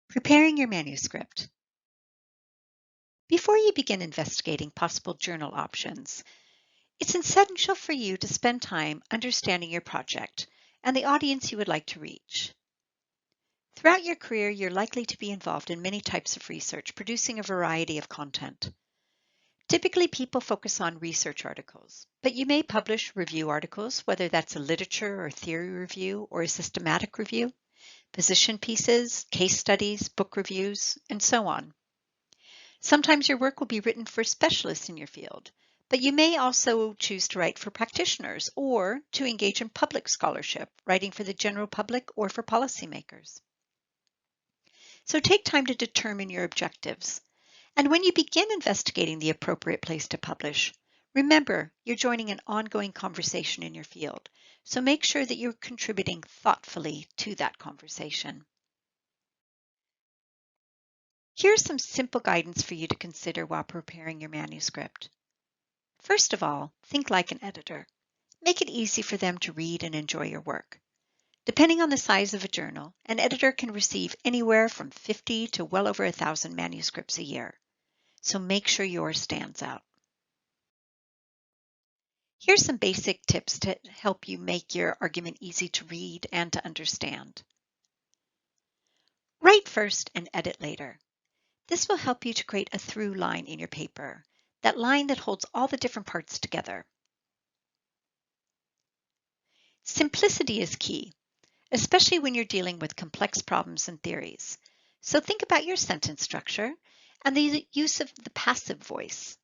Preparing your manuscript. Before you begin investigating possible journal options, it's essential for you to spend time understanding your project and the audience you would like to reach. Throughout your career, you're likely to be involved in many types of research, producing a variety of content. Typically, people focus on research articles, but you may publish review articles, whether that's a literature or theory review or a systematic review, position pieces, case studies, book reviews, and so on. Sometimes your work will be written for specialists in your field, but you may also choose to write for practitioners or to engage in public scholarship, writing for the general public or for policymakers. So take time to determine your objectives. And when you begin investigating the appropriate place to publish, remember you're joining an ongoing conversation in your field, so make sure that you're contributing thoughtfully to that conversation. Here's some simple guidance for you to consider while preparing your manuscript. First of all, think like an editor. Make it easy for them to read and enjoy your work. Depending on the size of a journal, an editor can receive anywhere from 50 to well over 1,000 manuscripts a year. So make sure yours stands out. Here's some basic tips to help you make your argument easy to read and to understand. Write first and edit later. This will help you to create a through line in your paper, that line that holds all the different parts together. Simplicity is key, especially when you're dealing with complex problems and theories. So think about your sentence structure and the use of the passive voice.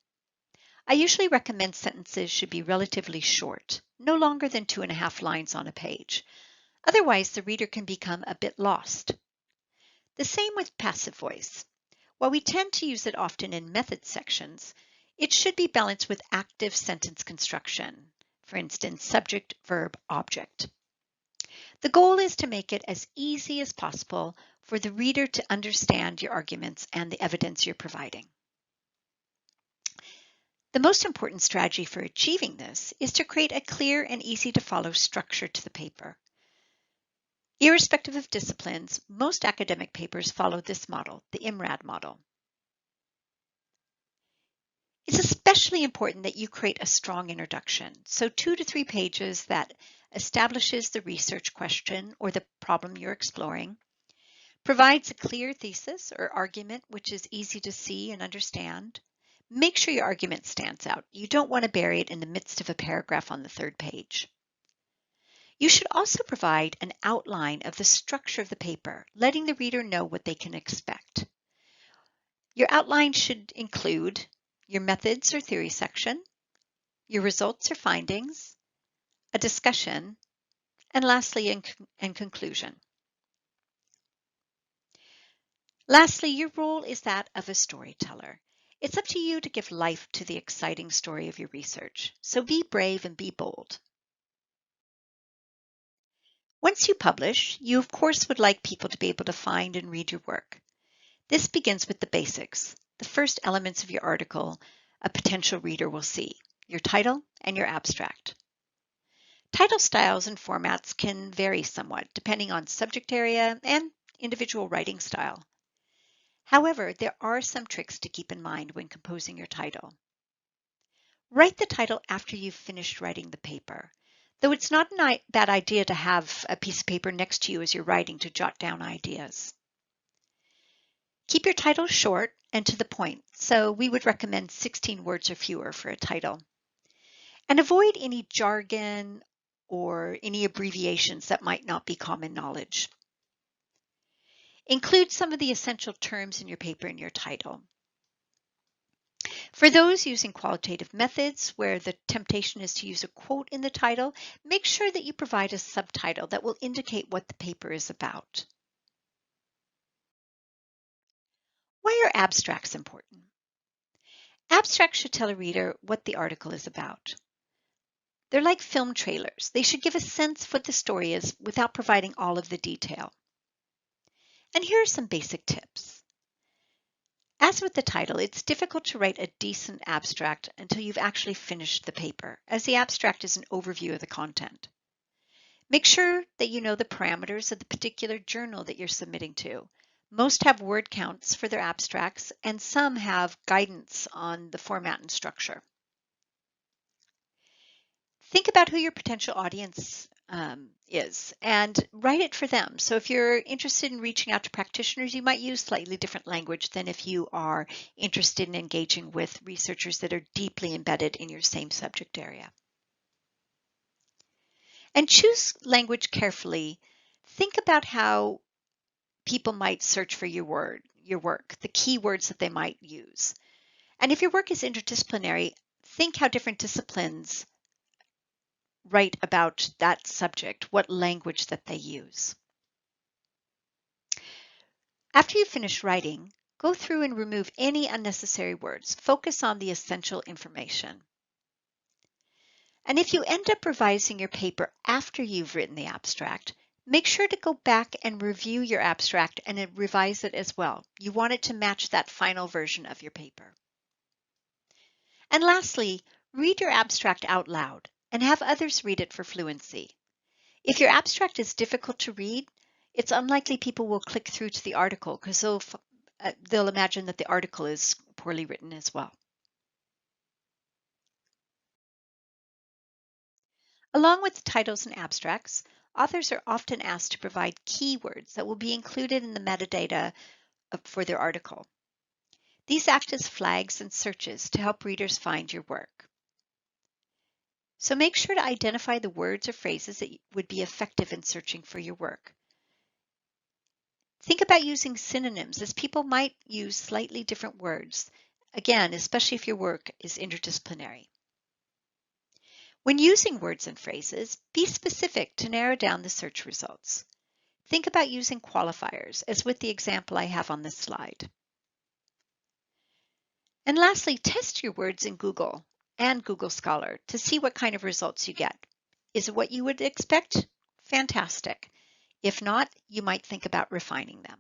I usually recommend sentences should be relatively short, no longer than 2.5 lines on a page. Otherwise, the reader can become a bit lost. The same with passive voice. While we tend to use it often in method sections, it should be balanced with active sentence construction, for instance, subject, verb, object. The goal is to make it as easy as possible for the reader to understand your arguments and the evidence you're providing. The most important strategy for achieving this is to create a clear and easy to follow structure to the paper. Irrespective of disciplines, most academic papers follow this model, the IMRAD model. It's especially important that you create a strong introduction, so 2 to 3 pages that establishes the research question or the problem you're exploring, provides a clear thesis or argument which is easy to see and understand. Make sure your argument stands out. You don't want to bury it in the midst of a paragraph on the 3rd page. You should also provide an outline of the structure of the paper, letting the reader know what they can expect. Your outline should include your methods or theory section, your results or findings, a discussion, and lastly, in conclusion. Lastly, your role is that of a storyteller. It's up to you to give life to the exciting story of your research, so be brave and be bold. Once you publish, you of course would like people to be able to find and read your work. This begins with the basics, the first elements of your article a potential reader will see, your title and your abstract. Title styles and formats can vary somewhat depending on subject area and individual writing style. However, there are some tricks to keep in mind when composing your title. Write the title after you've finished writing the paper, though it's not a bad idea to have a piece of paper next to you as you're writing to jot down ideas. Keep your title short and to the point, so we would recommend 16 words or fewer for a title. And avoid any jargon or any abbreviations that might not be common knowledge. Include some of the essential terms in your paper in your title. For those using qualitative methods where the temptation is to use a quote in the title, make sure that you provide a subtitle that will indicate what the paper is about. Why are abstracts important? Abstracts should tell a reader what the article is about. They're like film trailers. They should give a sense of what the story is without providing all of the detail. And here are some basic tips. As with the title, it's difficult to write a decent abstract until you've actually finished the paper, as the abstract is an overview of the content. Make sure that you know the parameters of the particular journal that you're submitting to, Most have word counts for their abstracts, and some have guidance on the format and structure. Think about who your potential audience is and write it for them. So if you're interested in reaching out to practitioners, you might use slightly different language than if you are interested in engaging with researchers that are deeply embedded in your same subject area. And choose language carefully. Think about how people might search for your work, the keywords that they might use. And if your work is interdisciplinary, think how different disciplines write about that subject, what language that they use. After you finish writing, go through and remove any unnecessary words. Focus on the essential information. And if you end up revising your paper after you've written the abstract, make sure to go back and review your abstract and revise it as well. You want it to match that final version of your paper. And lastly, read your abstract out loud and have others read it for fluency. If your abstract is difficult to read, it's unlikely people will click through to the article because they'll imagine that the article is poorly written as well. Along with titles and abstracts, authors are often asked to provide keywords that will be included in the metadata for their article. These act as flags and searches to help readers find your work. So make sure to identify the words or phrases that would be effective in searching for your work. Think about using synonyms, as people might use slightly different words, again, especially if your work is interdisciplinary. When using words and phrases, be specific to narrow down the search results. Think about using qualifiers, as with the example I have on this slide. And lastly, test your words in Google and Google Scholar to see what kind of results you get. Is it what you would expect? Fantastic. If not, you might think about refining them.